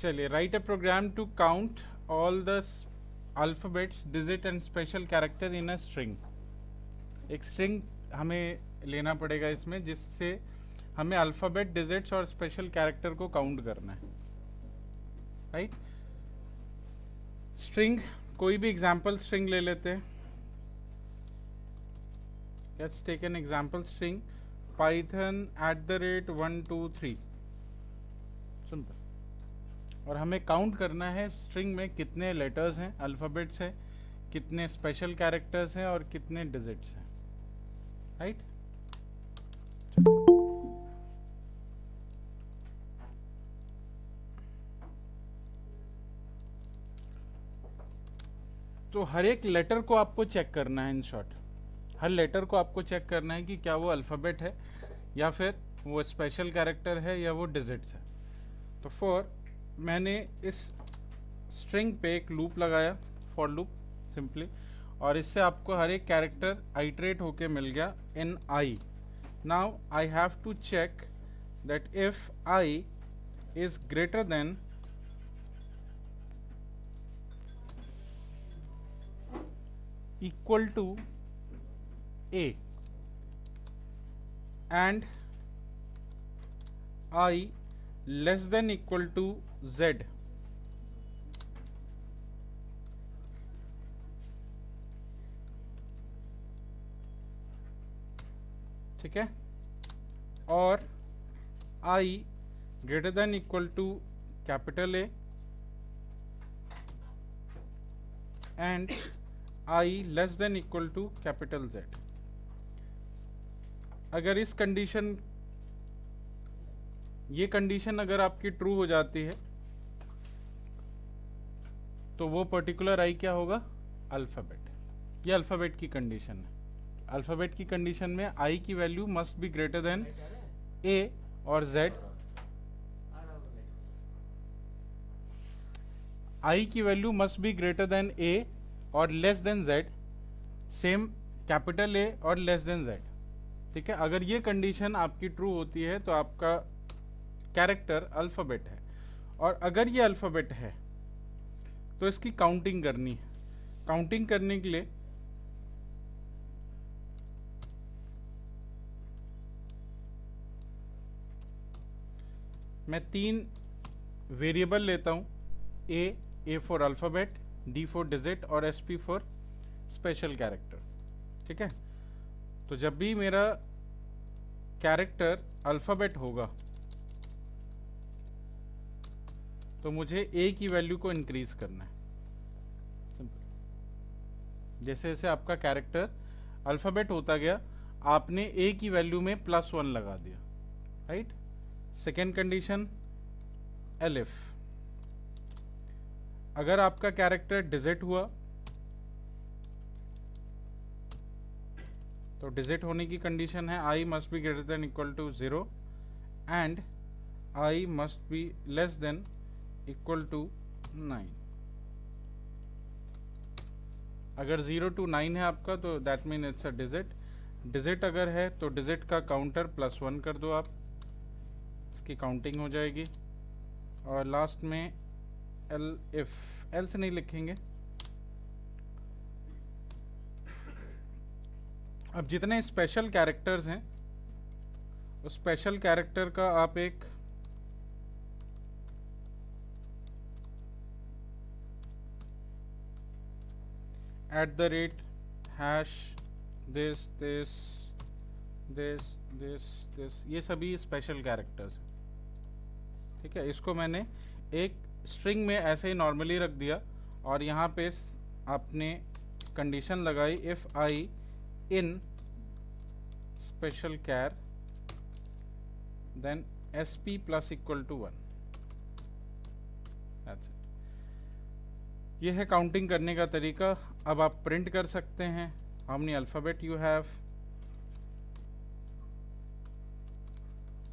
चलिए, write a program to count all the alphabets, digit and special character in a string. एक string हमें लेना पड़ेगा इसमें, जिससे हमें अल्फाबेट, डिजिट्स और स्पेशल कैरेक्टर को काउंट करना है। राइट, स्ट्रिंग, कोई भी एग्जाम्पल स्ट्रिंग ले लेते हैं। Let's take an example string Python @123, simple. और हमें काउंट करना है स्ट्रिंग में कितने लेटर्स हैं, अल्फाबेट्स हैं, कितने स्पेशल कैरेक्टर्स हैं और कितने डिजिट्स हैं। राइट, तो हर एक लेटर को आपको चेक करना है। इन शॉर्ट, हर लेटर को आपको चेक करना है कि क्या वो अल्फ़ाबेट है या फिर वो स्पेशल कैरेक्टर है या वो डिजिट्स है। तो मैंने इस स्ट्रिंग पे एक लूप लगाया, फॉर लूप सिंपली, और इससे आपको हर एक कैरेक्टर आइटरेट होके मिल गया in I. Now I have to check that if I is greater than equal to A and I less than equal to Z, ठीक है, और I greater than equal to capital A and I less than equal to capital Z। अगर इस condition, ये condition अगर आपकी true हो जाती है तो वो पर्टिकुलर आई क्या होगा, अल्फ़ाबेट। ये अल्फ़ाबेट की कंडीशन है। अल्फ़ाबेट की कंडीशन में आई की value must be greater than A और जेड। आई की value must be greater than A और less than Z, same capital A और लेस देन जेड। ठीक है, अगर ये कंडीशन आपकी ट्रू होती है तो आपका कैरेक्टर अल्फ़ाबेट है। और अगर ये अल्फ़ाबेट है तो इसकी काउंटिंग करनी है। काउंटिंग करने के लिए मैं 3 वेरिएबल लेता हूँ, A for alphabet, D for digit और S P for special character. ठीक है, तो जब भी मेरा कैरेक्टर अल्फ़ाबेट होगा तो मुझे ए की वैल्यू को इंक्रीज करना है। सिंपल, जैसे जैसे आपका कैरेक्टर अल्फ़ाबेट होता गया, आपने ए की वैल्यू में +1 लगा दिया। राइट, सेकेंड कंडीशन एलिफ, अगर आपका कैरेक्टर डिजिट हुआ तो डिजिट होने की कंडीशन है I must be greater than equal to 0 and I must be less than equal to 9। अगर 0 to 9 है आपका तो that mean it's a digit. Digit अगर है तो डिजिट का काउंटर +1 कर दो आप, इसकी काउंटिंग हो जाएगी। और लास्ट में एल से नहीं लिखेंगे। अब जितने स्पेशल कैरेक्टर्स हैं उस स्पेशल कैरेक्टर का आप एक @ this this this this this, ये सभी स्पेशल कैरेक्टर्स हैं। ठीक है, इसको मैंने एक स्ट्रिंग में ऐसे ही नॉर्मली रख दिया और यहाँ पे आपने कंडीशन लगाई if I in special char then S P plus equal to 1। That's it. ये है काउंटिंग करने का तरीका। अब आप प्रिंट कर सकते हैं how many alphabet you have,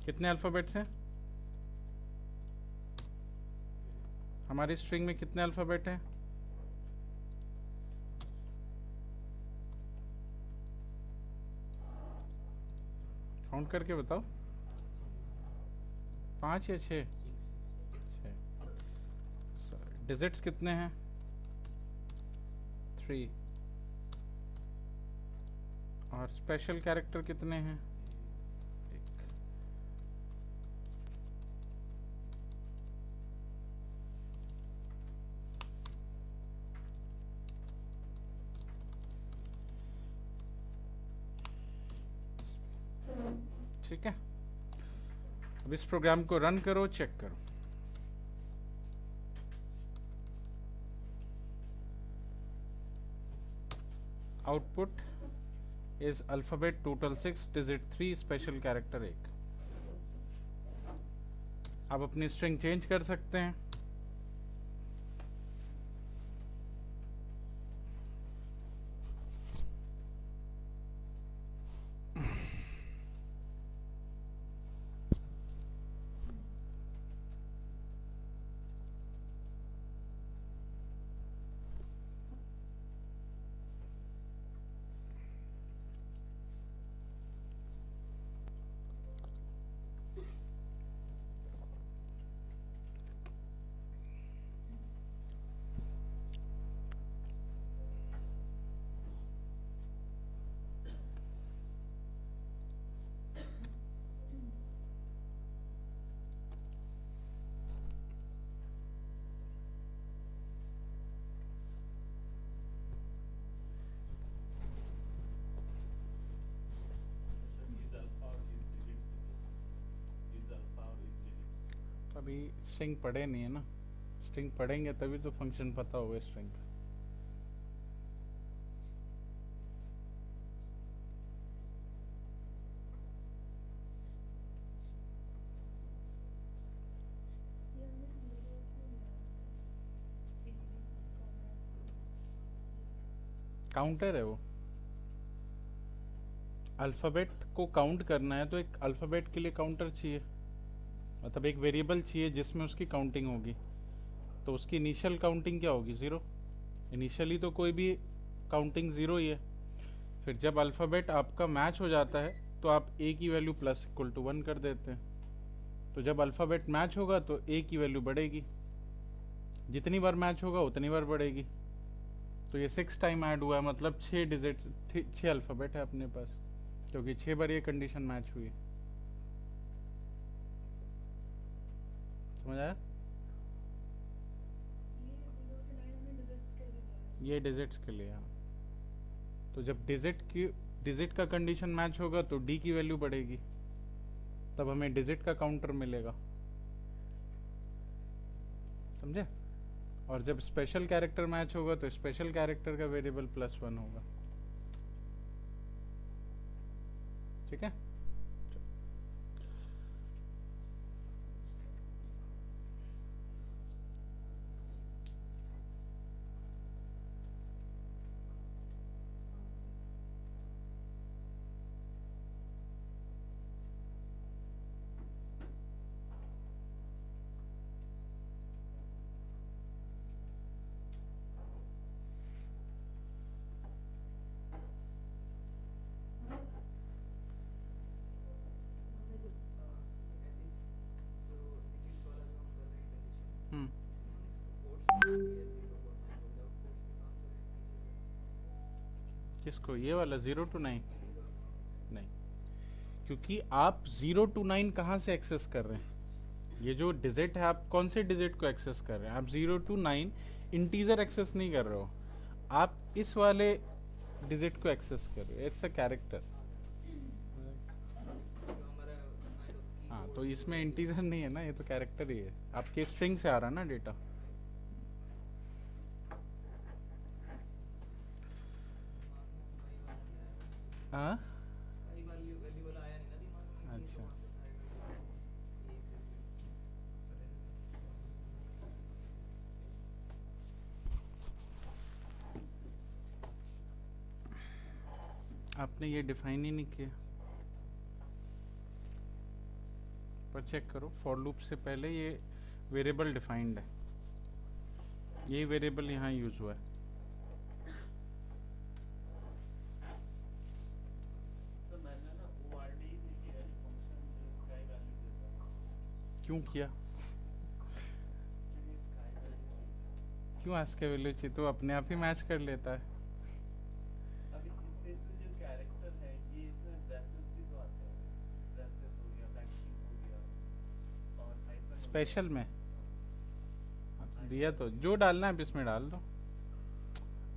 कितने अल्फ़ाबेट्स हैं हमारी स्ट्रिंग में, कितने अल्फ़ाबेट हैं। काउंट करके बताओ, 5 या 6? डिजिट्स कितने हैं? 3। और स्पेशल कैरेक्टर कितने हैं? 1। ठीक है, अब इस प्रोग्राम को रन करो, चेक करो। Output is alphabet total 6, digit 3, special character 1। आप अपनी स्ट्रिंग चेंज कर सकते हैं। अभी स्ट्रिंग पढ़े नहीं है ना, स्ट्रिंग पढ़ेंगे तभी तो फंक्शन पता होगा स्ट्रिंग का। काउंटर है वो, अल्फ़ाबेट को काउंट करना है तो एक अल्फ़ाबेट के लिए काउंटर चाहिए, मतलब एक वेरिएबल चाहिए जिसमें उसकी काउंटिंग होगी। तो उसकी इनिशियल काउंटिंग क्या होगी? 0। इनिशियली तो कोई भी काउंटिंग 0 ही है। फिर जब अल्फ़ाबेट आपका मैच हो जाता है तो आप a की वैल्यू प्लस इक्वल टू 1 कर देते हैं। तो जब अल्फ़ाबेट मैच होगा तो a की वैल्यू बढ़ेगी, जितनी बार मैच होगा उतनी बार बढ़ेगी। तो ये 6 टाइम ऐड हुआ है, मतलब 6 डिजिट, 6 अल्फ़ाबेट है अपने पास, क्योंकि 6 बार ये कंडीशन मैच हुई। समझ आया? ये डिजिट्स के लिए। हाँ, तो जब डिजिट का कंडीशन मैच होगा तो d की वैल्यू बढ़ेगी, तब हमें डिजिट का काउंटर मिलेगा। समझे? और जब स्पेशल कैरेक्टर मैच होगा तो स्पेशल कैरेक्टर का वेरिएबल +1 होगा। ठीक है? हम्म। किसको? ये वाला 0 to 9? नहीं, क्योंकि आप 0 to 9 कहाँ से एक्सेस कर रहे हैं? ये जो डिजिट है, आप कौन से डिजिट को एक्सेस कर रहे हैं? आप 0 to 9 इंटीजर एक्सेस नहीं कर रहे हो, आप इस वाले डिजिट को एक्सेस कर रहे हो। It's a character. हाँ, तो इसमें इंटीजर नहीं है ना, ये तो कैरेक्टर ही है, आपके स्ट्रिंग से आ रहा है ना डेटा। हाँ, अच्छा। आपने ये डिफाइन ही नहीं किया। पर चेक करो, फॉर लूप से पहले ये वेरिएबल डिफाइंड है, ये वेरिएबल यहाँ यूज हुआ है। क्यों किया? क्यों आस्क के वैल्यू चाहिए, तो अपने आप ही मैच कर लेता है। अभी स्पेशल जो कैरेक्टर है ये इसमें ब्रेसेस भी तो आते हैं, ब्रेसेस हो गया, बैकटिक हो गया और हाइफन हो गया। स्पेशल में दिया हाइफन तो हो जो गया। डालना है आप इसमें डाल दो।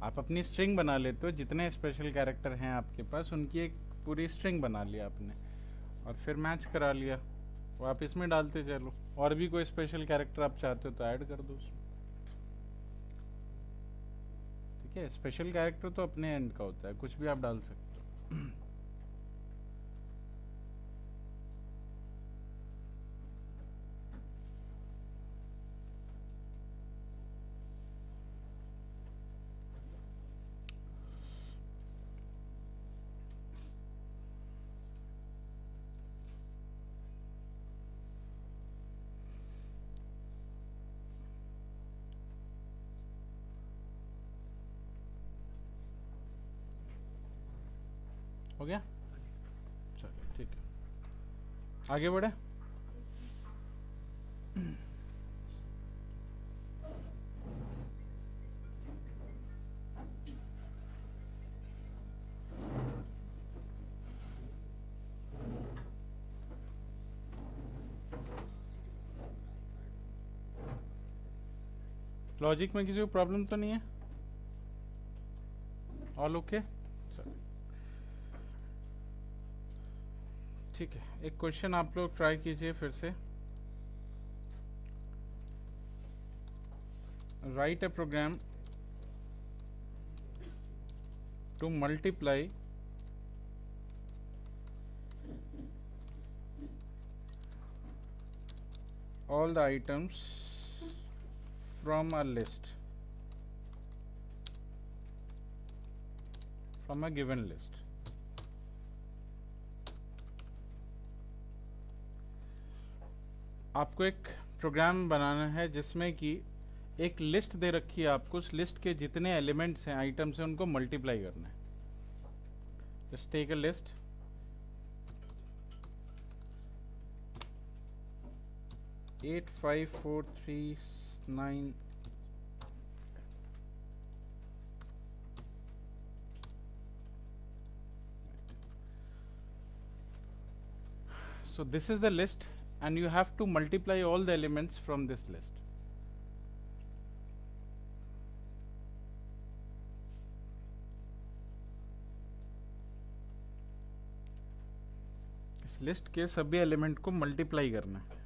आप अपनी स्ट्रिंग बना लेते हो, जितने स्पेशल कैरेक्टर हैं आपके पास उनकी एक पूरी स्ट्रिंग बना लिया आपने और फिर मैच करा लिया, वो आप इसमें डालते चलो। और भी कोई स्पेशल कैरेक्टर आप चाहते हो तो ऐड कर दो उसमें। ठीक है, स्पेशल कैरेक्टर तो अपने एंड का होता है, कुछ भी आप डाल सकते हो। हो गया, चलो ठीक है, आगे बढ़े। लॉजिक में किसी को प्रॉब्लम तो नहीं है, ऑल ओके। चलो ठीक है, एक क्वेश्चन आप लोग ट्राई कीजिए फिर से। Write a program to multiply all the items from a list, from a given list। आपको एक प्रोग्राम बनाना है जिसमें कि एक लिस्ट दे रखी है आपको, उस लिस्ट के जितने एलिमेंट्स हैं, आइटम्स हैं, उनको मल्टीप्लाई करना है। Just take a list, eight five four three nine so this is the list and you have to multiply all the elements from this list। इस लिस्ट के सभी एलिमेंट को मल्टीप्लाई करना है।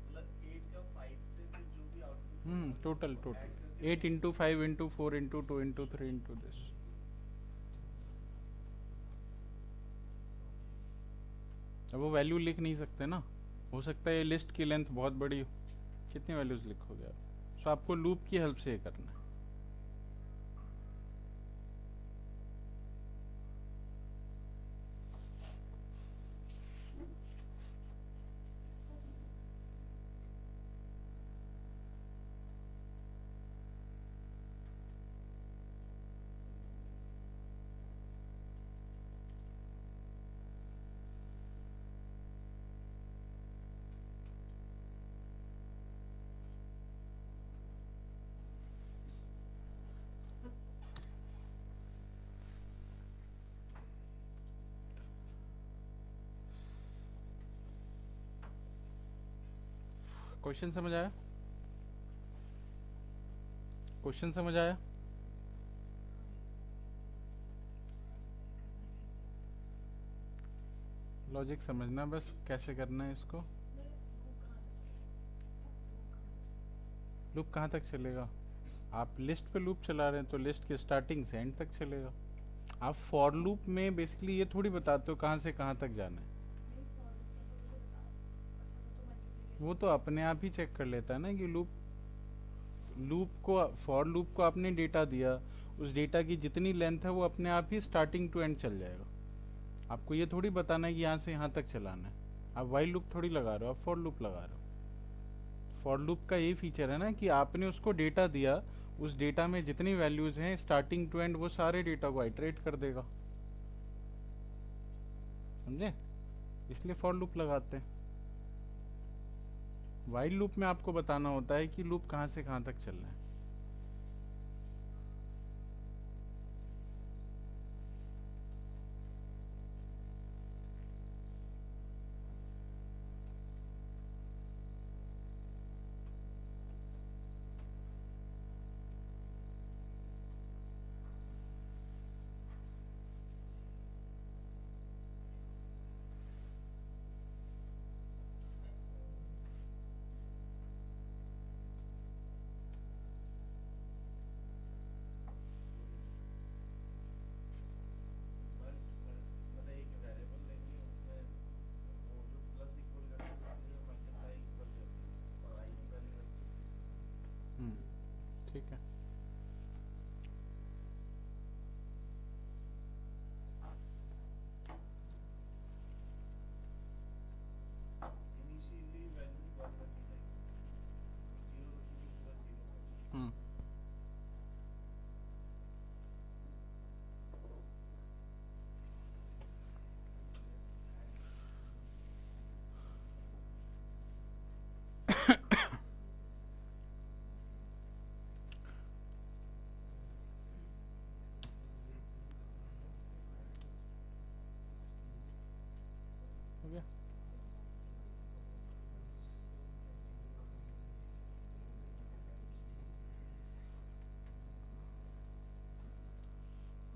मतलब 8 का 5 से फिर जो भी output total 8 into 5 into 4 into 2 into 3 into this. अब वो वैल्यू लिख नहीं सकते ना, हो सकता है ये लिस्ट की लेंथ बहुत बड़ी हो, कितनी वैल्यूज लिखोगे आप। सो आपको लूप की हेल्प से ये करना है। क्वेश्चन समझ आया, क्वेश्चन समझ आया। लॉजिक समझना बस, कैसे करना है इसको। लूप कहाँ तक चलेगा, आप लिस्ट पे लूप चला रहे हैं तो लिस्ट के स्टार्टिंग से एंड तक चलेगा। आप फॉर लूप में बेसिकली ये थोड़ी बताते हो कहाँ से कहाँ तक जाना है, वो तो अपने आप ही चेक कर लेता है ना कि लूप लूप को, फॉर लूप को आपने डेटा दिया, उस डेटा की जितनी लेंथ है वो अपने आप ही स्टार्टिंग टू एंड चल जाएगा। आपको ये थोड़ी बताना है कि यहाँ से यहाँ तक चलाना है। आप वाइल लूप थोड़ी लगा रहे हो, आप फॉर लूप लगा रहे हो। फॉर लूप का ये फीचर है ना कि आपने उसको डेटा दिया, उस डेटा में जितनी वैल्यूज हैं स्टार्टिंग टू एंड वो सारे डेटा को आइटरेट कर देगा। समझे। इसलिए फॉर लूप लगाते हैं। वाइल लूप में आपको बताना होता है कि लूप कहाँ से कहाँ तक चल रहा है। मतलब एक वेरिएबल लेंगे, उसमें वो जो प्लस इक्वल करते हैं उसमें जो मल्टीप्लाई इक्वल करती है और आई की वैल्यू रखती है। ठीक है। इनिशियली वैल्यू 1 रखी जाएगी, 0 रखेंगे पूरा 0 कर हम्म हो गया।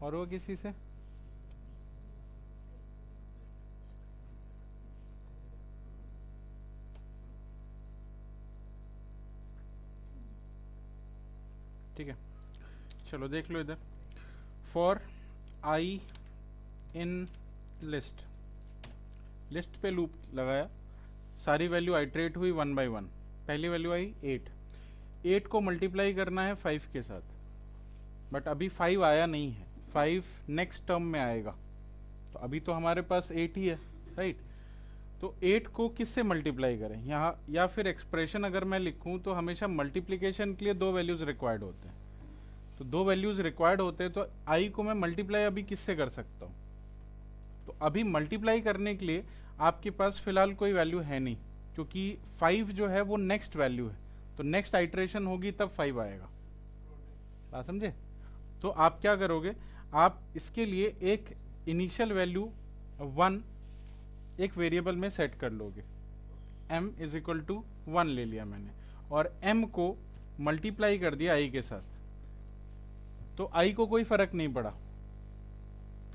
और वो किसी से ठीक है। चलो देख लो इधर, for I in list, list पे लूप लगाया, सारी वैल्यू आइट्रेट हुई 1 बाय 1। पहली वैल्यू आई 8, 8 को मल्टीप्लाई करना है 5 के साथ, बट अभी 5 आया नहीं है, 5 नेक्स्ट टर्म में आएगा। तो अभी तो हमारे पास 8 ही है, राइट। तो 8 को किससे मल्टीप्लाई करें यहाँ, या फिर एक्सप्रेशन अगर मैं लिखूं तो हमेशा मल्टीप्लिकेशन के लिए दो वैल्यूज रिक्वायर्ड होते हैं। तो दो वैल्यूज रिक्वायर्ड होते हैं, तो आई को मैं मल्टीप्लाई अभी किससे कर सकता हूँ। तो अभी मल्टीप्लाई करने के लिए आपके पास फिलहाल कोई वैल्यू है नहीं, क्योंकि 5 जो है वो नेक्स्ट वैल्यू है, तो नेक्स्ट आइट्रेशन होगी तब 5 आएगा। बात समझे। तो आप क्या करोगे, आप इसके लिए एक इनिशियल वैल्यू 1 एक वेरिएबल में सेट कर लोगे, m इज इक्वल टू 1 ले लिया मैंने, और m को मल्टीप्लाई कर दिया i के साथ। तो i को कोई फर्क नहीं पड़ा,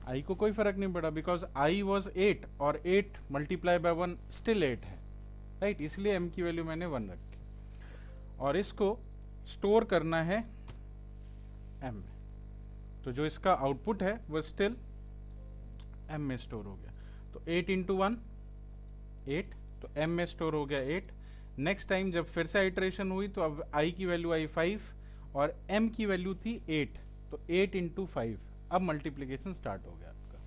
i को कोई फर्क नहीं पड़ा, बिकॉज i वॉज 8 और 8 मल्टीप्लाई बाय 1 स्टिल 8 है, राइट। इसलिए m की वैल्यू मैंने 1 रखी, और इसको स्टोर करना है m में। तो जो इसका आउटपुट है वो स्टिल m में स्टोर हो गया। तो 8 इंटू 1 8, तो m में स्टोर हो गया 8। नेक्स्ट टाइम जब फिर से आइट्रेशन हुई तो अब i की वैल्यू आई 5 और m की वैल्यू थी 8, तो 8 इंटू 5, अब मल्टीप्लीकेशन स्टार्ट हो गया आपका,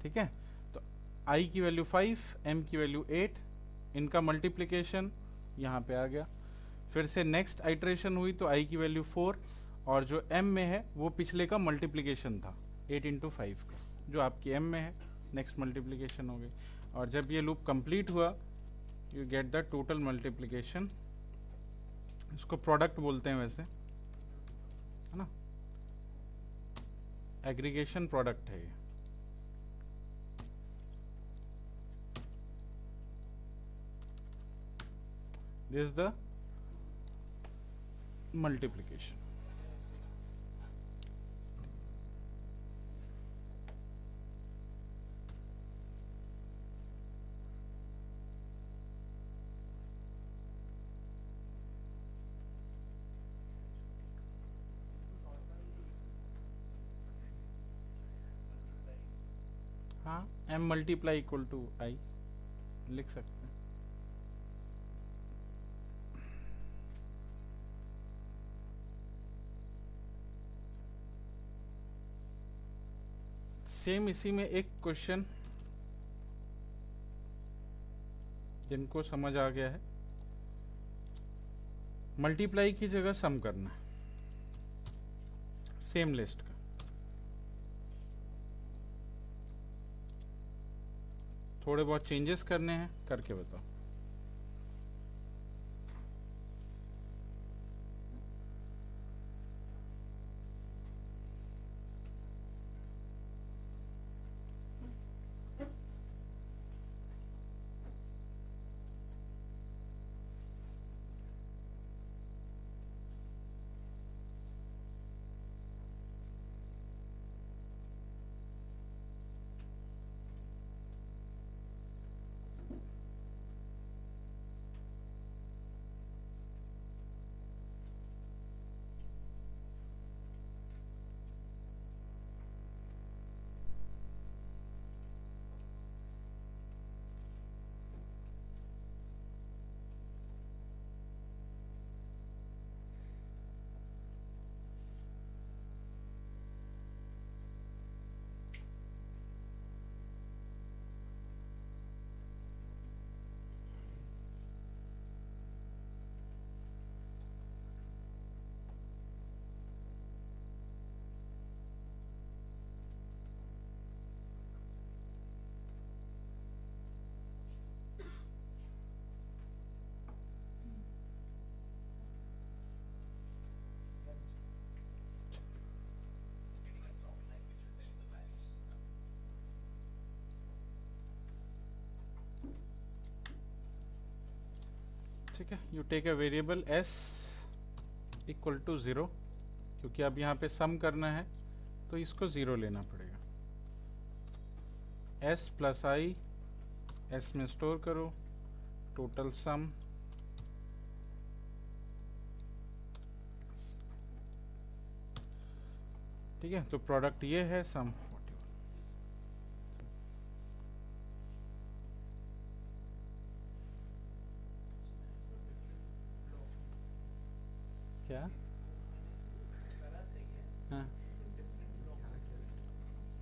ठीक है। तो i की वैल्यू 5, m की वैल्यू 8, इनका मल्टीप्लीकेशन यहाँ पे आ गया। फिर से नेक्स्ट आइट्रेशन हुई तो i की वैल्यू 4, और जो m में है वो पिछले का मल्टीप्लीकेशन था 8 इंटू 5 का, जो आपकी m में है, नेक्स्ट मल्टीप्लीकेशन हो गई। और जब ये लूप कंप्लीट हुआ, you get the total multiplication, इसको प्रोडक्ट बोलते हैं वैसे, है ना, एग्रीगेशन प्रोडक्ट है ये। This is the multiplication. हाँ, m multiply equal to i लिख सकते हैं। सेम इसी में एक क्वेश्चन जिनको समझ आ गया है, मल्टीप्लाई की जगह सम करना है सेम लिस्ट का। थोड़े बहुत चेंजेस करने हैं, करके बताओ। ठीक है, you take a variable s equal to 0, क्योंकि अब यहाँ पे सम करना है तो इसको 0 लेना पड़ेगा। s प्लस आई, s में स्टोर करो, टोटल सम ठीक है। तो प्रोडक्ट ये है, सम क्या। हाँ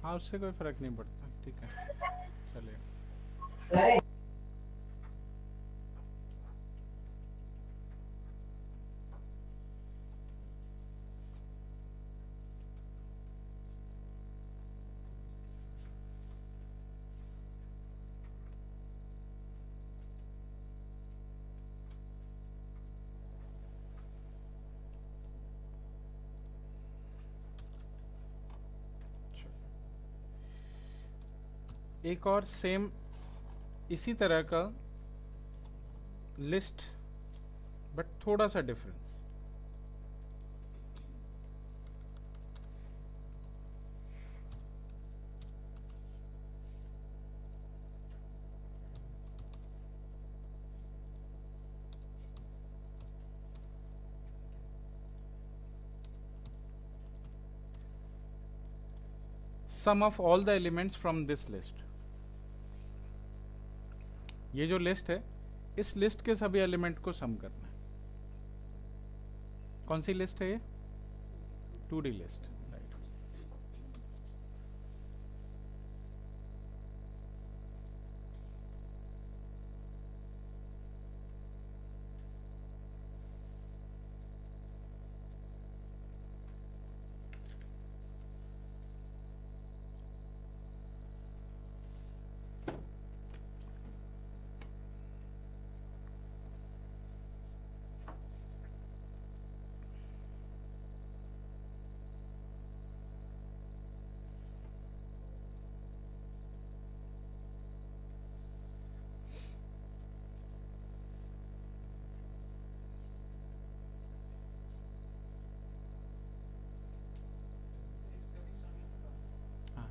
हाँ, उससे कोई फर्क नहीं पड़ता, ठीक है, चलिए। एक और सेम इसी तरह का लिस्ट, बट थोड़ा सा difference. Sum of all the elements from this list. ये जो लिस्ट है, इस लिस्ट के सभी एलिमेंट को सम करना है। कौन सी लिस्ट है ये? 2D list, right. हाँ,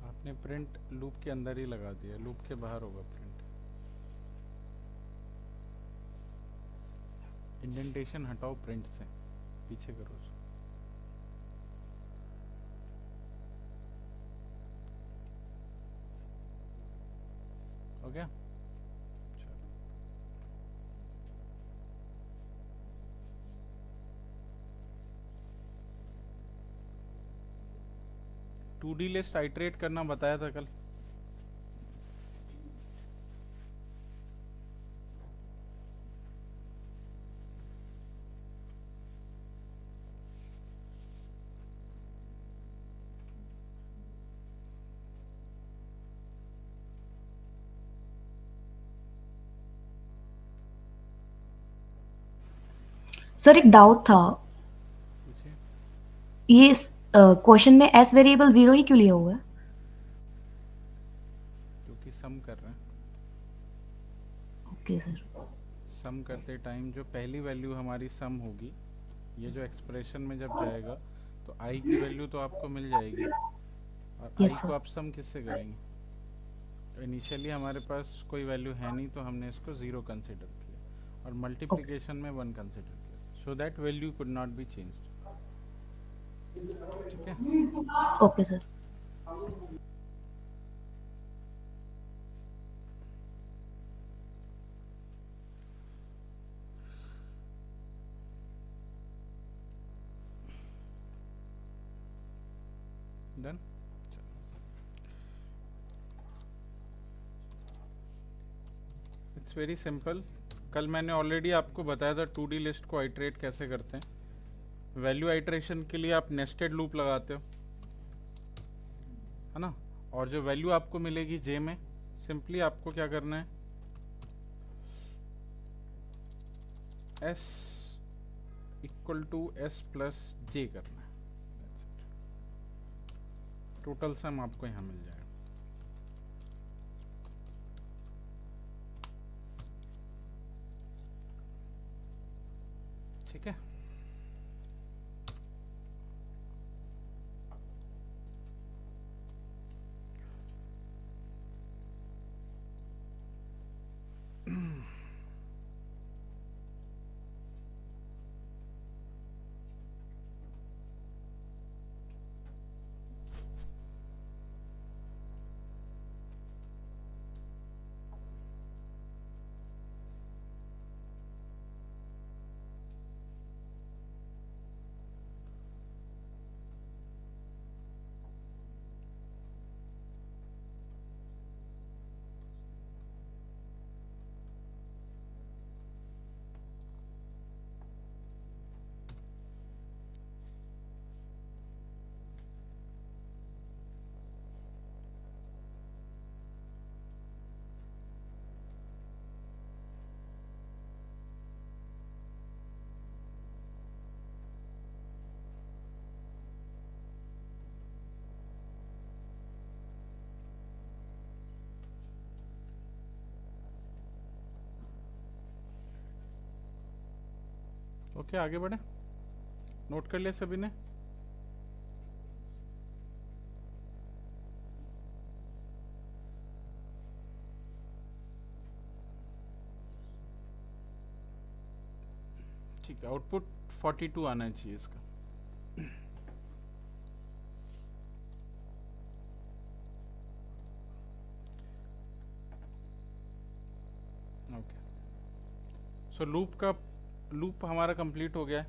आपने प्रिंट लूप के अंदर ही लगा दिया, लूप के बाहर होगा प्रिंट। इंडेंटेशन हटाओ प्रिंट से, पीछे करो उसको। हो गया? चलो। 2D लिस्ट आइटरेट करना बताया था कल। सर एक डाउट था, पूछिए। ये क्वेश्चन में एस वेरिएबल 0 ही क्यों लिया हुआ है? क्योंकि सम कर रहे हैं, ओके सर। सम करते टाइम जो पहली वैल्यू हमारी सम होगी, ये जो एक्सप्रेशन में जब जाएगा तो आई की वैल्यू तो आपको मिल जाएगी, और आई यस को सर। आप सम किससे करेंगे? तो इनिशियली हमारे पास कोई वैल्यू है नहीं, तो हमने इसको ज़ीरो कंसिडर किया और ओके मल्टीप्लिकेशन में वन कंसिडर किया, so that value could not be changed. ठीक है। Okay sir. Done. It's very simple. कल मैंने ऑलरेडी आपको बताया था 2D लिस्ट को आइटरेट कैसे करते हैं। वैल्यू आइटरेशन के लिए आप नेस्टेड लूप लगाते हो, है ना, और जो वैल्यू आपको मिलेगी जे में, सिंपली आपको क्या करना है, S equal to S plus J करना है। टोटल सम आपको यहाँ मिल जाएगा। ठीक है। ओके, आगे बढ़े। नोट कर लिया सभी ने? ठीक है, आउटपुट 42 आना चाहिए इसका। ओके, सो लूप हमारा कंप्लीट हो गया है।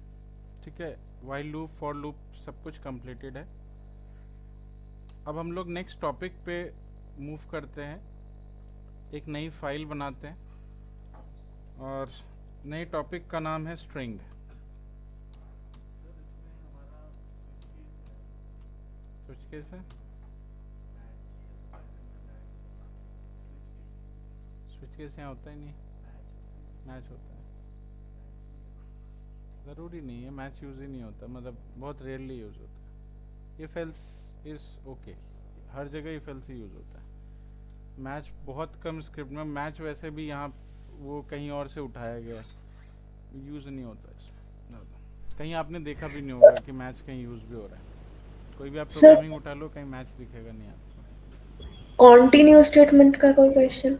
ठीक है, वाइल लूप, फॉर लूप, सब कुछ कंप्लीटेड है। अब हम लोग नेक्स्ट टॉपिक पे मूव करते हैं, एक नई फाइल बनाते हैं, और नए टॉपिक का नाम है स्ट्रिंग। सर इसमें हमारा स्विच केस स्विच केस है, है? स्विच केस यहाँ होता ही नहीं, मैच होता है। ज़रूरी नहीं है, मैच यूज़ ही नहीं होता, मतलब बहुत रेयरली यूज़ होता है। इफ एल्स इज़ ओके, हर जगह इफ एल्स ही यूज़ होता है। मैच बहुत कम स्क्रिप्ट में, मैच वैसे भी यहाँ वो कहीं और से उठाया गया है, यूज़ नहीं होता इसमें ज़्यादा। कहीं आपने देखा भी नहीं होगा कि मैच कहीं यूज़ भी हो रहा है। कोई भी आप सर प्रोग्रामिंग उठा लो, कहीं मैच दिखेगा नहीं आपको। कॉन्टिन्यू स्टेटमेंट का कोई क्वेश्चन?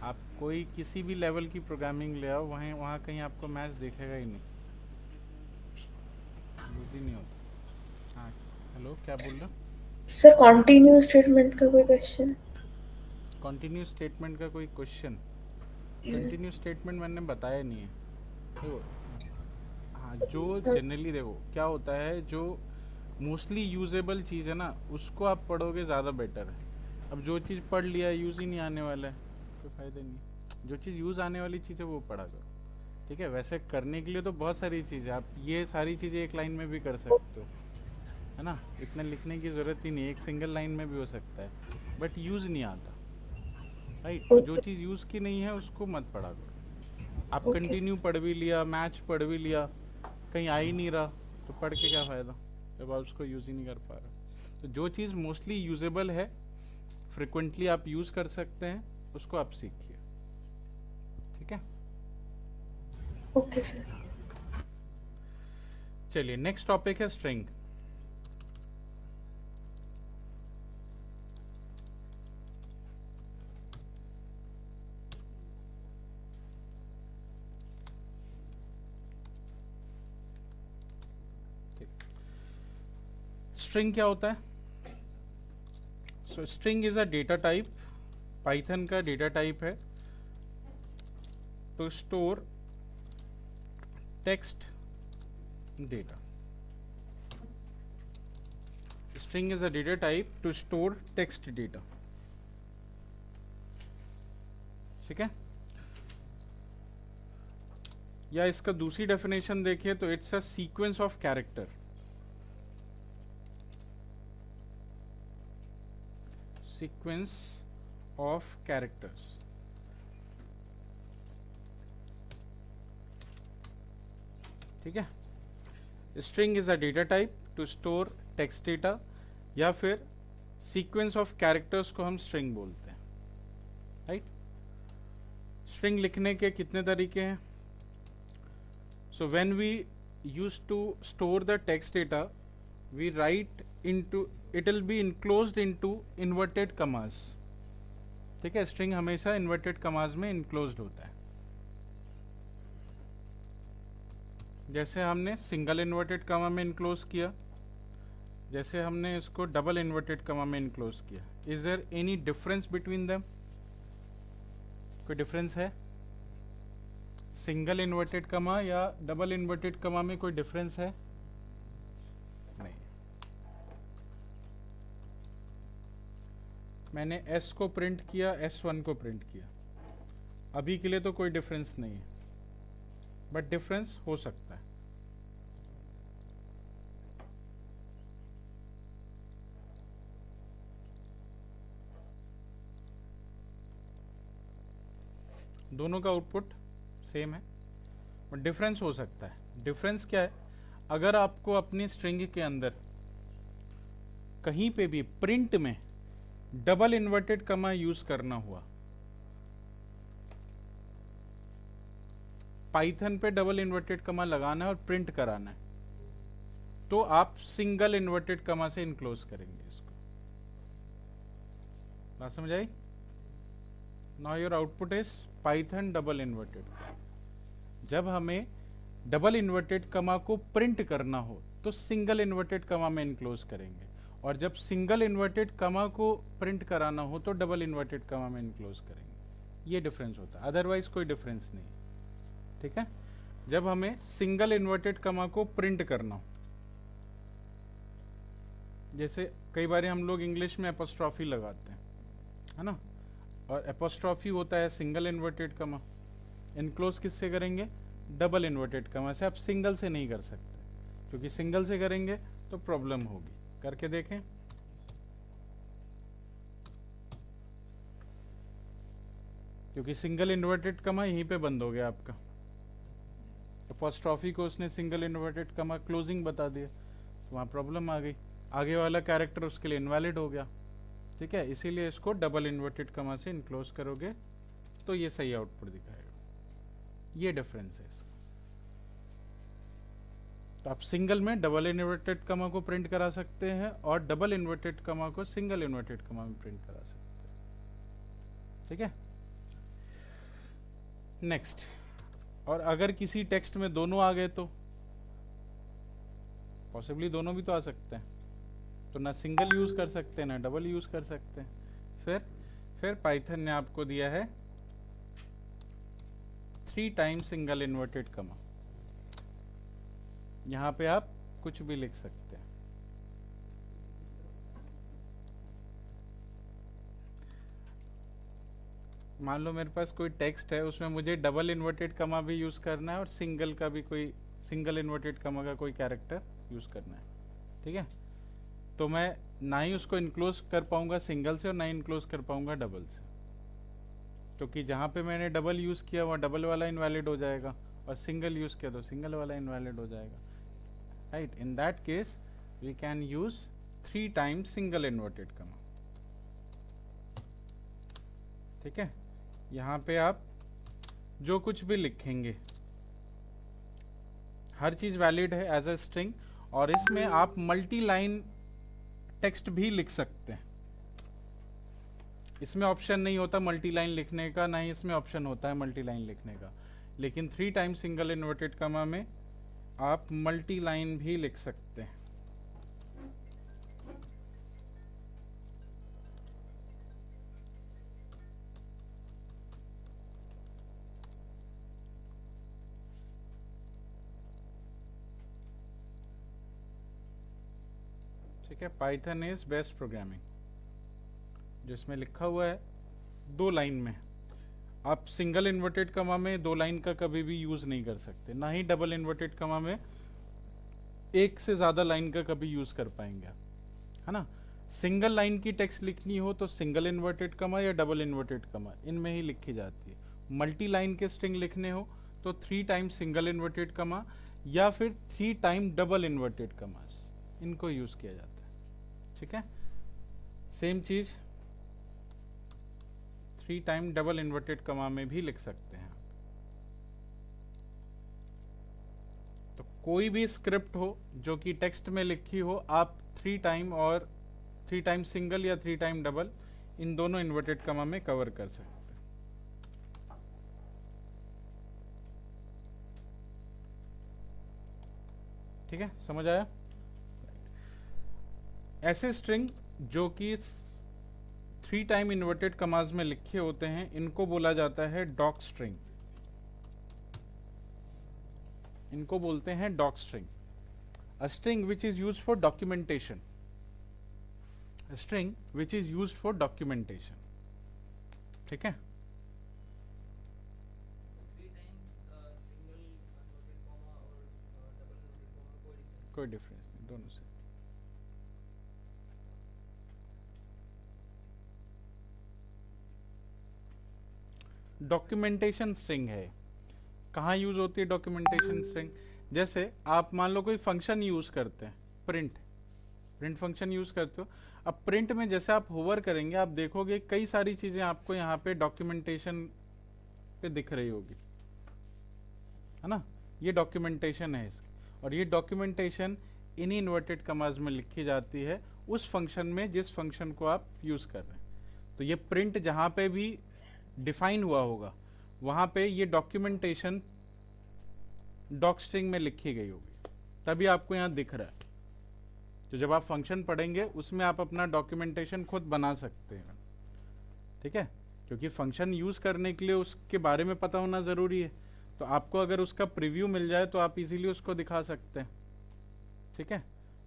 आप कोई किसी भी लेवल की प्रोग्रामिंग ले आओ, वहीं वहाँ कहीं आपको मैच दिखेगा ही नहीं, यूज़ ही नहीं होता। हाँ, हेलो, क्या बोल रहे हो? सर कॉन्टिन्यू स्टेटमेंट का कोई क्वेश्चन? कंटिन्यू स्टेटमेंट का कोई क्वेश्चन? कंटिन्यू स्टेटमेंट मैंने बताया नहीं है। देखो, हाँ, जो जनरली देखो क्या होता है, जो मोस्टली यूजेबल चीज़ है ना, उसको आप पढ़ोगे ज़्यादा बेटर है। अब जो चीज़ पढ़ लिया, यूज़ ही नहीं आने वाला है, कोई फ़ायदा नहीं। जो चीज़ यूज़ आने वाली चीज़ है वो पढ़ा करो। ठीक है, वैसे करने के लिए तो बहुत सारी चीज़ है, आप ये सारी चीज़ें एक लाइन में भी कर सकते हो, है ना, इतना लिखने की ज़रूरत ही नहीं, एक सिंगल लाइन में भी हो सकता है, बट यूज़ नहीं आता। राइट, तो जो ओके चीज़ यूज़ की नहीं है उसको मत पढ़ा करो। आप ओके कंटिन्यू पढ़ भी लिया, मैच पढ़ भी लिया, कहीं आ ही नहीं रहा तो पढ़ के क्या फ़ायदा जब आप उसको यूज़ ही नहीं कर पा रहे। तो जो चीज़ मोस्टली यूजेबल है, फ्रिक्वेंटली आप यूज़ कर सकते हैं, उसको आप सीखिए। ठीक है, ओके सर। चलिए नेक्स्ट टॉपिक है स्ट्रिंग। स्ट्रिंग क्या होता है? So string is a data type, Python का डेटा टाइप है to store text data. String is a data type to store text data. ठीक है, या इसका दूसरी डेफिनेशन देखिए तो it's a sequence of character. Sequence of characters. ठीक है, string is a data type to store text data, या फिर सीक्वेंस ऑफ कैरेक्टर्स को हम स्ट्रिंग बोलते हैं। राइट, स्ट्रिंग लिखने के कितने तरीके हैं? So when we use to store the text data, we write into, it will be enclosed into inverted commas। ठीक है, स्ट्रिंग हमेशा इन्वर्टेड कमाज में इनक्लोज्ड होता है। जैसे हमने सिंगल इन्वर्टेड कमा में इनक्लोज किया, जैसे हमने इसको डबल इन्वर्टेड कमा में इनक्लोज किया। Is there any difference between them? कोई डिफरेंस है? सिंगल इन्वर्टेड कमा या डबल इन्वर्टेड कमा में कोई डिफरेंस है? नहीं। मैंने S को प्रिंट किया, S1 को प्रिंट किया, अभी के लिए तो कोई डिफरेंस नहीं है, बट डिफरेंस हो सकता है। दोनों का आउटपुट सेम है, बट डिफरेंस हो सकता है। डिफरेंस क्या है? अगर आपको अपनी स्ट्रिंग के अंदर कहीं पे भी प्रिंट में डबल इन्वर्टेड कमा यूज करना हुआ, पाइथन पे डबल इन्वर्टेड कमा लगाना है और प्रिंट कराना है, तो आप सिंगल इन्वर्टेड कमा से इनक्लोज करेंगे इसको। बात समझ आई? Now your output is Python double inverted. जब हमें डबल इन्वर्टेड कमा को प्रिंट करना हो तो सिंगल इन्वर्टेड कमा में इनक्लोज करेंगे, और जब सिंगल इन्वर्टेड कमा को प्रिंट कराना हो तो डबल इन्वर्टेड कमा में इनक्लोज करेंगे। ये डिफरेंस होता है, अदरवाइज कोई डिफरेंस नहीं। ठीक है, जब हमें सिंगल इन्वर्टेड कमा को प्रिंट करना हो, जैसे कई बार हम लोग इंग्लिश में एपोस्ट्रॉफी लगाते हैं, है ना, और एपोस्ट्रॉफी होता है सिंगल इन्वर्टेड कमा। इनक्लोज किससे करेंगे? डबल इन्वर्टेड कमा से। आप सिंगल से नहीं कर सकते, क्योंकि सिंगल से करेंगे तो प्रॉब्लम होगी। करके देखें, क्योंकि सिंगल इन्वर्टेड कमा यहीं पे बंद हो गया आपका। एपोस्ट्रॉफी को उसने सिंगल इन्वर्टेड कमा क्लोजिंग बता दिया, तो वहाँ प्रॉब्लम आ गई, आगे वाला कैरेक्टर उसके लिए इनवैलिड हो गया। ठीक है, इसीलिए इसको डबल इन्वर्टेड कमा से इनक्लोज करोगे तो ये सही आउटपुट दिखाएगा। ये डिफरेंस है इसका। तो आप सिंगल में डबल इन्वर्टेड कमा को प्रिंट करा सकते हैं और डबल इन्वर्टेड कमा को सिंगल इन्वर्टेड कमा में प्रिंट करा सकते हैं। ठीक है, नेक्स्ट। और अगर किसी टेक्स्ट में दोनों आ गए तो पॉसिबली दोनों भी तो आ सकते हैं, तो ना सिंगल यूज कर सकते हैं ना डबल यूज कर सकते हैं। फिर पाइथन ने आपको दिया है 3 टाइम्स सिंगल इन्वर्टेड कमा। यहां पे आप कुछ भी लिख सकते हैं। मान लो मेरे पास कोई टेक्स्ट है, उसमें मुझे डबल इन्वर्टेड कमा भी यूज करना है और सिंगल का भी कोई सिंगल इन्वर्टेड कमा का कोई कैरेक्टर यूज करना है। ठीक है, तो मैं ना ही उसको इनक्लोज कर पाऊंगा सिंगल से और ना ही इनक्लोज कर पाऊंगा डबल से, क्योंकि जहाँ पे मैंने डबल यूज़ किया वहाँ डबल वाला इनवैलिड हो जाएगा और सिंगल यूज किया तो सिंगल वाला इनवैलिड हो जाएगा, right. In that case we can use 3 times single inverted comma. ठीक है, यहाँ पे आप जो कुछ भी लिखेंगे हर चीज वैलिड है एज अ स्ट्रिंग, और इसमें आप मल्टी लाइन टेक्स्ट भी लिख सकते हैं। इसमें ऑप्शन नहीं होता मल्टी लाइन लिखने का, ना ही इसमें ऑप्शन होता है मल्टी लाइन लिखने का, लेकिन 3 टाइम्स सिंगल इन्वर्टेड कमा में आप मल्टी लाइन भी लिख सकते हैं। ठीक है, पाइथन इज बेस्ट प्रोग्रामिंग, जिसमें लिखा हुआ है 2 लाइन में। आप सिंगल इन्वर्टेड कमा में 2 लाइन का कभी भी यूज नहीं कर सकते, ना ही डबल इन्वर्टेड कमा में 1 से ज्यादा लाइन का कभी यूज कर पाएंगे आप, है ना। सिंगल लाइन की टेक्स्ट लिखनी हो तो सिंगल इन्वर्टेड कमा या डबल इन्वर्टेड कमा इनमें ही लिखी जाती है। मल्टी लाइन के स्ट्रिंग लिखने हो तो 3 टाइम्स सिंगल इन्वर्टेड कमा या फिर 3 टाइम डबल इन्वर्टेड कमास, इनको यूज किया जाता है। ठीक है, सेम चीज 3 टाइम डबल इन्वर्टेड कमा में भी लिख सकते हैं। तो कोई भी स्क्रिप्ट हो जो कि टेक्स्ट में लिखी हो, आप 3 टाइम और 3 टाइम सिंगल या 3 टाइम डबल इन दोनों इन्वर्टेड कमा में कवर कर सकते हैं। ठीक है, समझ आया। ऐसे स्ट्रिंग जो कि 3 टाइम इन्वर्टेड कमाज में लिखे होते हैं, इनको बोला जाता है डॉक स्ट्रिंग। इनको बोलते हैं doc string. A string which is used for documentation. A string which is used for documentation. ठीक है, कोई डिफरेंस नहीं दोनों से। डॉक्यूमेंटेशन स्ट्रिंग है। कहाँ यूज होती है डॉक्यूमेंटेशन स्ट्रिंग? जैसे आप मान लो कोई फंक्शन यूज करते हैं, प्रिंट फंक्शन यूज करते हो। अब प्रिंट में जैसे आप होवर करेंगे, आप देखोगे कई सारी चीजें आपको यहाँ पे डॉक्यूमेंटेशन पे दिख रही होगी, है ना। ये डॉक्यूमेंटेशन है इसकी, और ये डॉक्यूमेंटेशन इन्हीं इन्वर्टेड कमाज में लिखी जाती है उस फंक्शन में जिस फंक्शन को आप यूज कर रहे हैं। तो ये प्रिंट जहां पे भी डिफाइन हुआ होगा, वहां पे ये डॉक्यूमेंटेशन डॉक स्ट्रिंग में लिखी गई होगी, तभी आपको यहां दिख रहा है। तो जब आप फंक्शन पढ़ेंगे उसमें आप अपना डॉक्यूमेंटेशन खुद बना सकते हैं। ठीक है, क्योंकि फंक्शन यूज करने के लिए उसके बारे में पता होना जरूरी है। तो आपको अगर उसका प्रीव्यू मिल जाए तो आप इजीली उसको दिखा सकते हैं। ठीक है,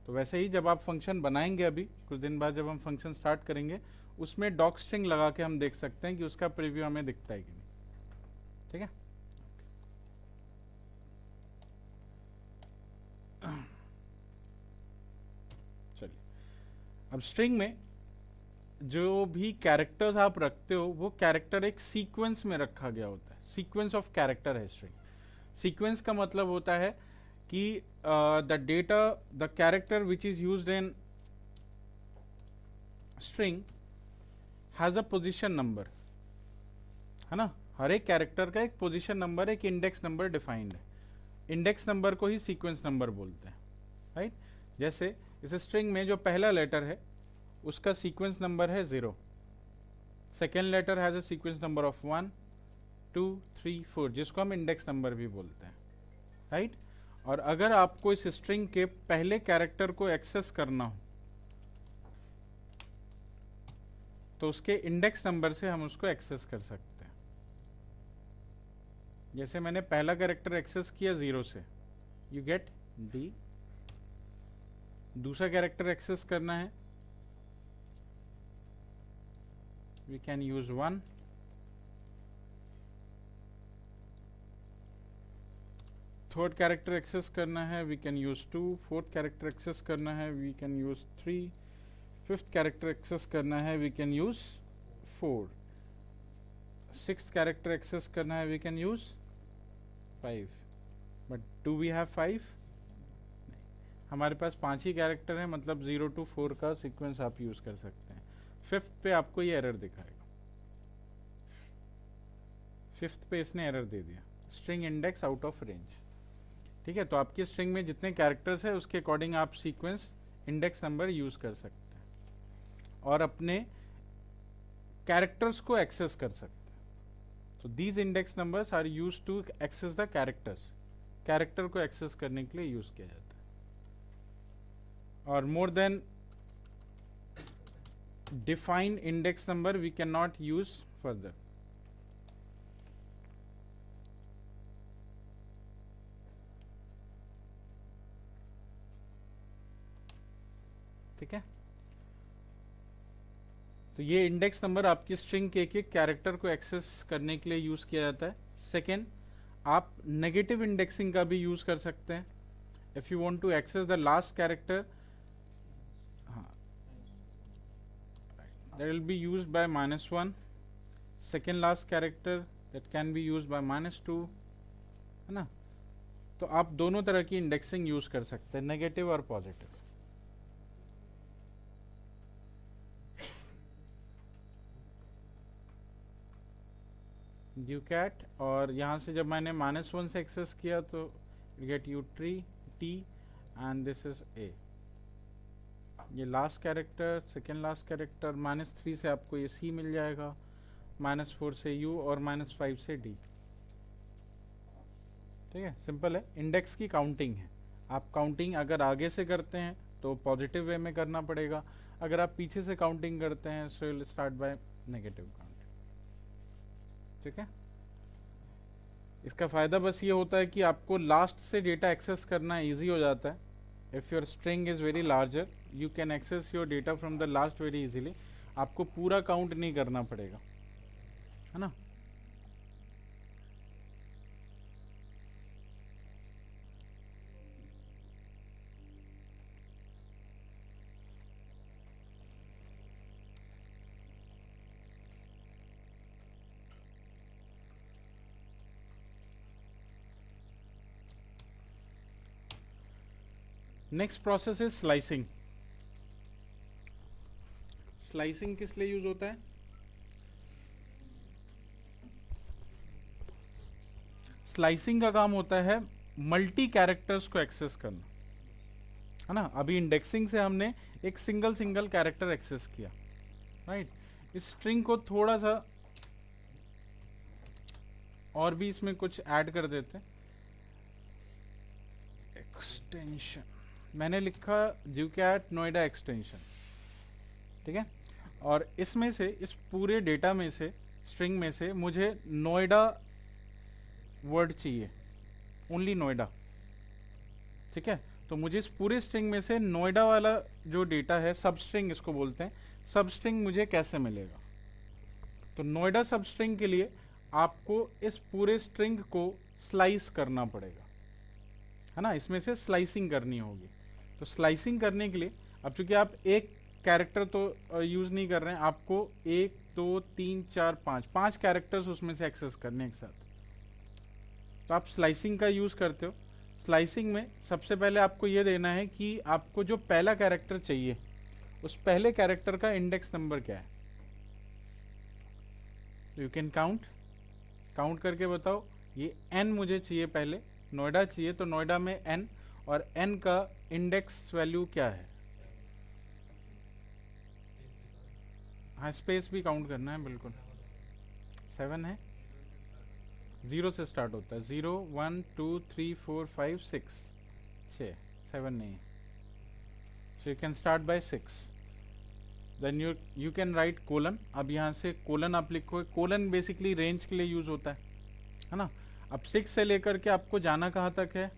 तो वैसे ही जब आप फंक्शन बनाएंगे, अभी कुछ दिन बाद जब हम फंक्शन स्टार्ट करेंगे, उसमें डॉक स्ट्रिंग लगा के हम देख सकते हैं कि उसका प्रीव्यू हमें दिखता है कि नहीं। ठीक है, चलिए अब स्ट्रिंग में जो भी कैरेक्टर्स आप रखते हो, वो कैरेक्टर एक सीक्वेंस में रखा गया होता है। सीक्वेंस ऑफ कैरेक्टर है स्ट्रिंग। सीक्वेंस का मतलब होता है कि the data, the character which is used in string has a position number, है ना। हर एक कैरेक्टर का एक पोजीशन नंबर, एक इंडेक्स नंबर डिफाइंड है। इंडेक्स नंबर को ही सीक्वेंस नंबर बोलते हैं, राइट। जैसे इस स्ट्रिंग में जो पहला लेटर है उसका सीक्वेंस नंबर है 0, second letter has a sequence number of 1, 2, 3, 4, जिसको हम इंडेक्स नंबर भी बोलते हैं, राइट। और अगर आपको इस स्ट्रिंग के पहले कैरेक्टर को एक्सेस करना हो तो उसके इंडेक्स नंबर से हम उसको एक्सेस कर सकते हैं। जैसे मैंने पहला कैरेक्टर एक्सेस किया 0 से, यू गेट D। दूसरा कैरेक्टर एक्सेस करना है, we can use 1। Third character access करना है, we can use 2। Fourth character access करना है, we can use 3। Fifth character access करना है, we can use 4। Sixth character access करना है, we can use 5। But do we have 5? हमारे पास 5 ही character है, मतलब 0 to 4 का सीक्वेंस आप यूज कर सकते हैं। 5th पे आपको ये एरर दिखाएगा। 5th पे इसने एरर दे दिया, string index out of range. ठीक है, तो आपकी स्ट्रिंग में जितने कैरेक्टर्स है उसके अकॉर्डिंग आप सीक्वेंस इंडेक्स नंबर यूज कर सकते हैं और अपने कैरेक्टर्स को एक्सेस कर सकते हैं। तो these index numbers are use to access the characters. Character को एक्सेस करने के लिए यूज किया जाता है। और more than defined index number we can not use further. ठीक है, तो ये इंडेक्स नंबर आपकी स्ट्रिंग के एक कैरेक्टर को एक्सेस करने के लिए यूज किया जाता है। सेकेंड, आप नेगेटिव इंडेक्सिंग का भी यूज कर सकते हैं। If you want to access the last character, that will be used by -1. second last character that can be used by -2, है ना। तो आप दोनों तरह की इंडेक्सिंग यूज कर सकते हैं, नेगेटिव और पॉजिटिव। ड्यूकैट, और यहाँ से जब मैंने -1 से एक्सेस किया तो get U T and this is A. ये last character, second last character, -3 से आपको ये सी मिल जाएगा, -4 से यू और -5 से डी। ठीक है, सिंपल है। इंडेक्स की काउंटिंग है। आप काउंटिंग अगर आगे से करते हैं तो पॉजिटिव वे में करना पड़ेगा, अगर आप पीछे से काउंटिंग करते हैं so will start by negative counting. ठीक है, इसका फ़ायदा बस ये होता है कि आपको लास्ट से डेटा एक्सेस करना ईजी हो जाता है। If your string is very larger you can access your data from the last very easily. आपको पूरा काउंट नहीं करना पड़ेगा, है ना। Next process is slicing. Slicing किस लिए यूज होता है? स्लाइसिंग का काम होता है मल्टी कैरेक्टर्स को एक्सेस करना, है ना। अभी इंडेक्सिंग से हमने एक सिंगल कैरेक्टर एक्सेस किया, राइट। इस स्ट्रिंग को थोड़ा सा और भी इसमें कुछ ऐड कर देते हैं। एक्सटेंशन मैंने लिखा ड्यूकैट नोएडा एक्सटेंशन, ठीक है। और इसमें से, इस पूरे डेटा में से, स्ट्रिंग में से मुझे नोएडा वर्ड चाहिए, ओनली नोएडा। ठीक है, तो मुझे इस पूरे स्ट्रिंग में से नोएडा वाला जो डेटा है, सब स्ट्रिंग इसको बोलते हैं, सब स्ट्रिंग मुझे कैसे मिलेगा? तो नोएडा सब स्ट्रिंग के लिए आपको इस पूरे स्ट्रिंग को स्लाइस करना पड़ेगा, है ना। इसमें से स्लाइसिंग करनी होगी। तो स्लाइसिंग करने के लिए, अब चूंकि आप एक कैरेक्टर तो यूज नहीं कर रहे हैं, आपको 1 2 3 4 5 कैरेक्टर्स उसमें से एक्सेस करने एक साथ। तो आप स्लाइसिंग का यूज करते हो। स्लाइसिंग में सबसे पहले आपको यह देना है कि आपको जो पहला कैरेक्टर चाहिए उस पहले कैरेक्टर का इंडेक्स नंबर क्या है। यू कैन काउंट करके बताओ। ये n मुझे चाहिए, पहले नोएडा चाहिए, तो नोएडा में n, और n का इंडेक्स वैल्यू क्या है? हाँ, स्पेस भी काउंट करना है, बिल्कुल 7 है। 0 से स्टार्ट होता है। 0 1 2 3 4 5 6 7 नहीं है। So you can start by 6, then you can write colon. अब यहाँ से कोलन आप लिखो। कोलन बेसिकली रेंज के लिए यूज होता है ना। अब 6 से लेकर के आपको जाना कहाँ तक है?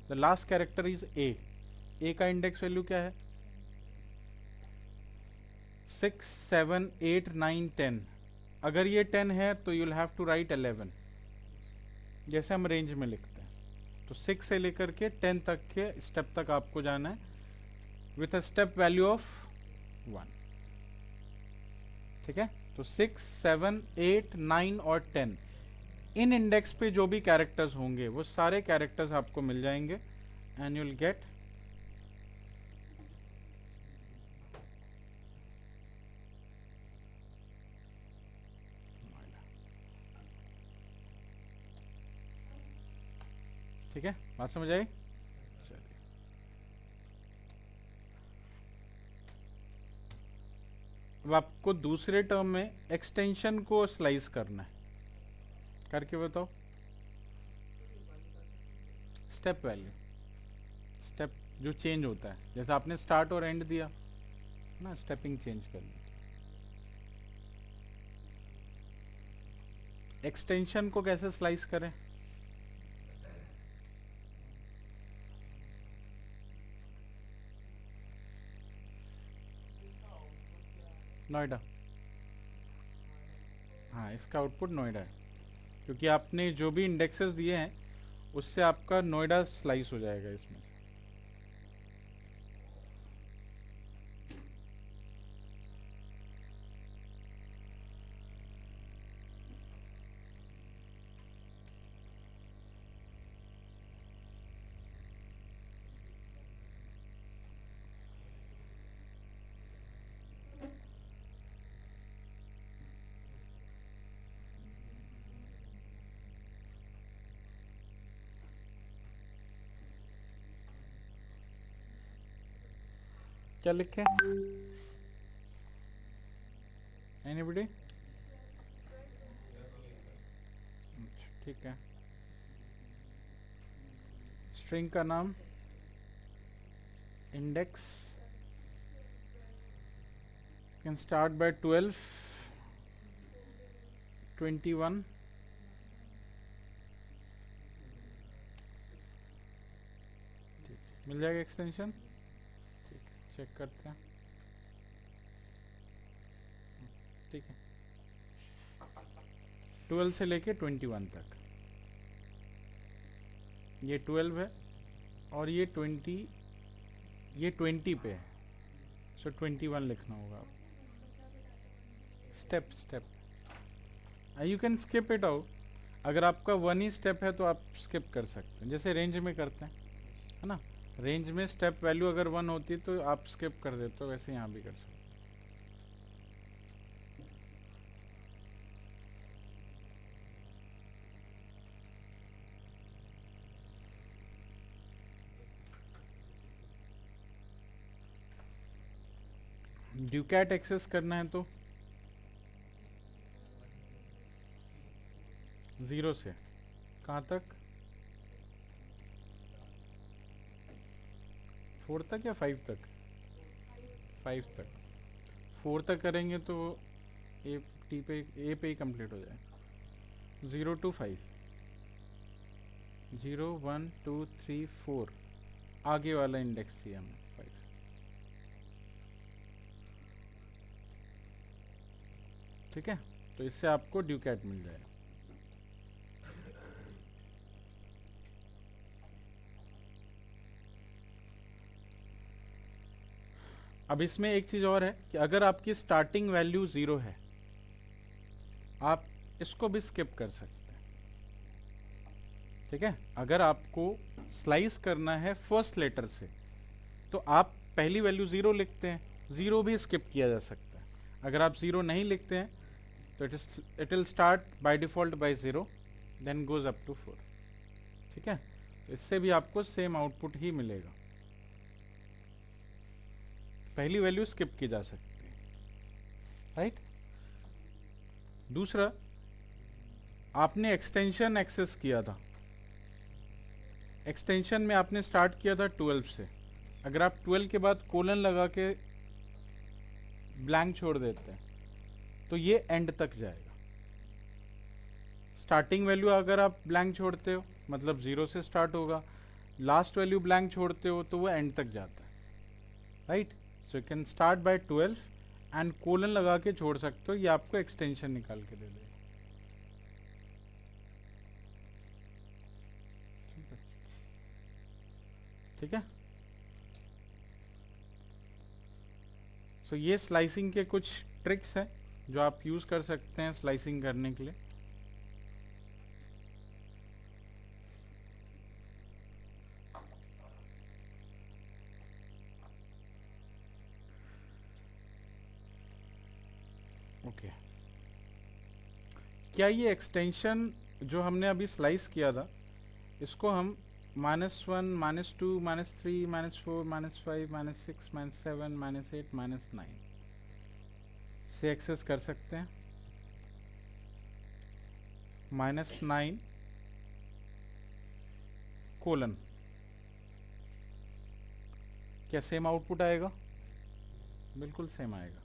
The last character is a का इंडेक्स वैल्यू क्या है? 6 7 8 9 10। अगर ये 10 है तो you will have to write 11, जैसे हम रेंज में लिखते हैं। तो 6 से लेकर के 10 तक के स्टेप तक आपको जाना है with a step value of 1। ठीक है, तो 6 7 8 9 और 10 इन इंडेक्स पे जो भी कैरेक्टर्स होंगे वो सारे कैरेक्टर्स आपको मिल जाएंगे एंड यू विल गेट ठीक है, बात समझ आई? चलिए, अब आपको दूसरे टर्म में एक्सटेंशन को स्लाइस करना है, करके बताओ। स्टेप वैल्यू, स्टेप जो चेंज होता है, जैसे आपने स्टार्ट और एंड दिया ना, स्टेपिंग चेंज करनी। एक्सटेंशन को कैसे स्लाइस करें? नोएडा, हाँ इसका आउटपुट नोएडा है, क्योंकि आपने जो भी इंडेक्सेस दिए हैं उससे आपका नोएडा स्लाइस हो जाएगा इसमें से। क्या लिखे? एनीबॉडी? ठीक है, स्ट्रिंग का नाम इंडेक्स कैन स्टार्ट बाय 12, 21, मिल जाएगा एक्सटेंशन। ठीक है, चेक करते हैं। ठीक है, 12 से लेके 21 तक, ये 12 है और ये 20, ये 20 पे है, सो 21 लिखना होगा आप। Step you can skip it out. अगर आपका 1 ही स्टेप है तो आप स्किप कर सकते हैं, जैसे रेंज में करते हैं, है ना। रेंज में स्टेप वैल्यू अगर 1 होती तो आप स्किप कर देते हो, वैसे यहाँ भी कर सकते हैं। ड्यूकैट एक्सेस करना है तो 0 से कहाँ तक? 4 तक या 5 तक? 5 तक। 4 तक करेंगे तो ए पे ही कंप्लीट हो जाए। 0 to 5, 0 1 2 3 4, आगे वाला इंडेक्स चाहिए हमें 5। ठीक है, तो इससे आपको ड्यूकैट मिल जाएगा। अब इसमें एक चीज़ और है कि अगर आपकी स्टार्टिंग वैल्यू 0 है, आप इसको भी स्किप कर सकते हैं। ठीक है, अगर आपको स्लाइस करना है फर्स्ट लेटर से तो आप पहली वैल्यू 0 लिखते हैं, 0 भी स्किप किया जा सकता है। अगर आप 0 नहीं लिखते हैं तो it will start by default by 0, then goes up to 4। ठीक है, इससे भी आपको सेम आउटपुट ही मिलेगा। पहली वैल्यू स्किप की जा सकती है, राइट। दूसरा, आपने एक्सटेंशन एक्सेस किया था, एक्सटेंशन में आपने स्टार्ट किया था 12 से। अगर आप 12 के बाद कोलन लगा के ब्लैंक छोड़ देते हैं तो ये एंड तक जाएगा। स्टार्टिंग वैल्यू अगर आप ब्लैंक छोड़ते हो मतलब 0 से स्टार्ट होगा, लास्ट वैल्यू ब्लैंक छोड़ते हो तो वो एंड तक जाता है, right. So you can start bye 12 and colon लगा के छोड़ सकते हो, ये आपको एक्सटेंशन निकाल के दे देगा। ठीक है, सो ये स्लाइसिंग के कुछ ट्रिक्स हैं जो आप यूज़ कर सकते हैं स्लाइसिंग करने के लिए। ओके, क्या ये एक्सटेंशन जो हमने अभी स्लाइस किया था इसको हम -1, -2, -3, -4, -5, -6, -7, -8, -9 से एक्सेस कर सकते हैं? -9 कोलन, क्या सेम आउटपुट आएगा? बिल्कुल सेम आएगा।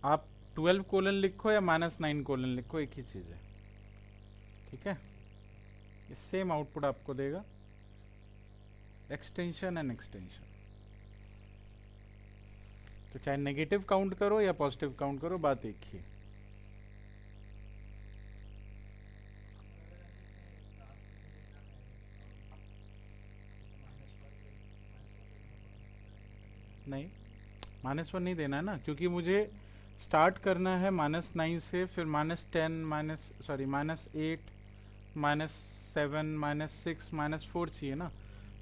आप 12 कोलन लिखो या -9 कोलन लिखो, एक ही चीज़ है, ठीक है? ये सेम आउटपुट आपको देगा, एक्सटेंशन एंड एक्सटेंशन। तो चाहे नेगेटिव काउंट करो या पॉजिटिव काउंट करो, बात एक ही है। नहीं, -1 नहीं देना है ना, क्योंकि मुझे स्टार्ट करना है -9 से, फिर -10, -8, -7, -6, -4 चाहिए ना।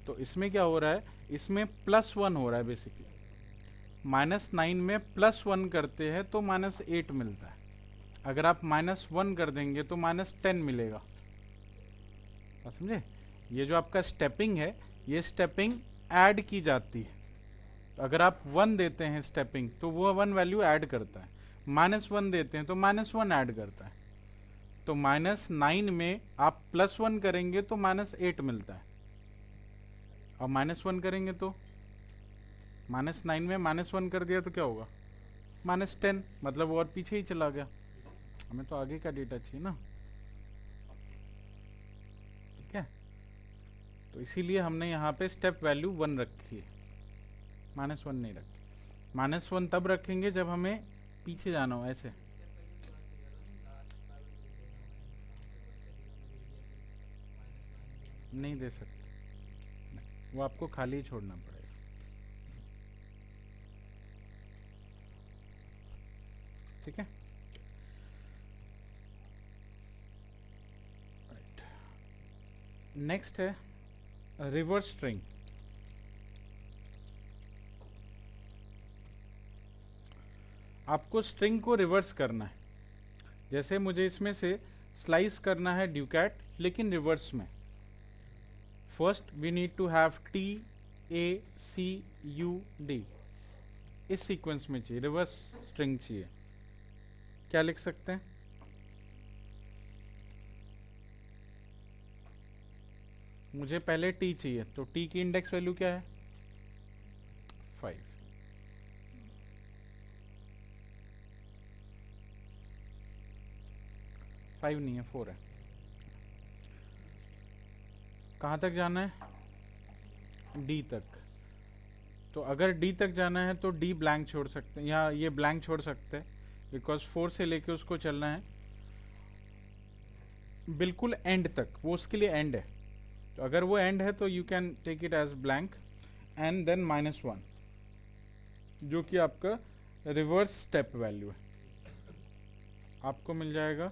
तो इसमें क्या हो रहा है, इसमें +1 हो रहा है बेसिकली। -9 में +1 करते हैं तो -8 मिलता है। अगर आप -1 कर देंगे तो -10 मिलेगा। आप समझे? ये जो आपका स्टेपिंग है, ये स्टेपिंग ऐड की जाती है। तो अगर आप 1 देते हैं स्टेपिंग तो वो 1 वैल्यू ऐड करता है, -1 देते हैं तो -1 ऐड करता है। तो -9 में आप +1 करेंगे तो -8 मिलता है, और -1 करेंगे तो -9 में -1 कर दिया तो क्या होगा, -10, मतलब वो और पीछे ही चला गया। हमें तो आगे का डेटा चाहिए ना, ठीक है? तो इसीलिए हमने यहाँ पे स्टेप वैल्यू 1 रखी है, -1 नहीं रखी। -1 तब रखेंगे जब हमें पीछे जाना हो, ऐसे नहीं दे सकते, नहीं, वो आपको खाली ही छोड़ना पड़ेगा। ठीक है, राइट। नेक्स्ट है रिवर्स स्ट्रिंग। आपको स्ट्रिंग को रिवर्स करना है। जैसे मुझे इसमें से स्लाइस करना है ड्यूकैट, लेकिन रिवर्स में। First we need to have TACUD, इस सीक्वेंस में चाहिए, रिवर्स स्ट्रिंग चाहिए। क्या लिख सकते हैं? मुझे पहले T चाहिए, तो T की इंडेक्स वैल्यू क्या है? 5। फाइव नहीं है, 4 है। कहाँ तक जाना है? D तक। तो अगर D तक जाना है तो D ब्लैंक छोड़ सकते हैं, या ये ब्लैंक छोड़ सकते हैं, बिकॉज 4 से लेके उसको चलना है बिल्कुल एंड तक, वो उसके लिए एंड है। तो अगर वो एंड है तो you can take it as blank and then -1, जो कि आपका रिवर्स स्टेप वैल्यू है, आपको मिल जाएगा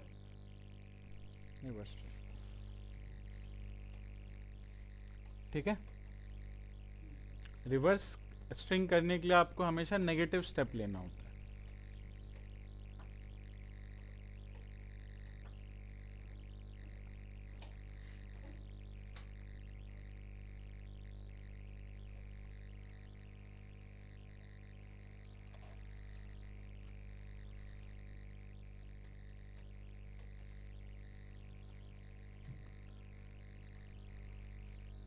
रिवर्स। ठीक है, रिवर्स स्ट्रिंग करने के लिए आपको हमेशा नेगेटिव स्टेप लेना होता है।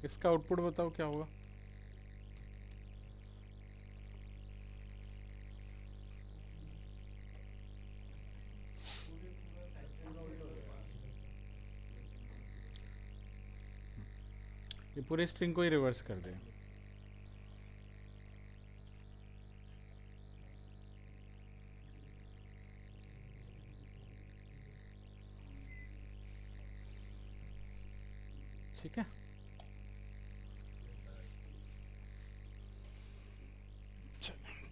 इसका आउटपुट बताओ क्या होगा? ये पूरे स्ट्रिंग को ही रिवर्स कर दें। ठीक है,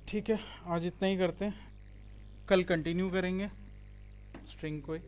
ठीक है, आज इतना ही करते हैं, कल कंटिन्यू करेंगे स्ट्रिंग को ही।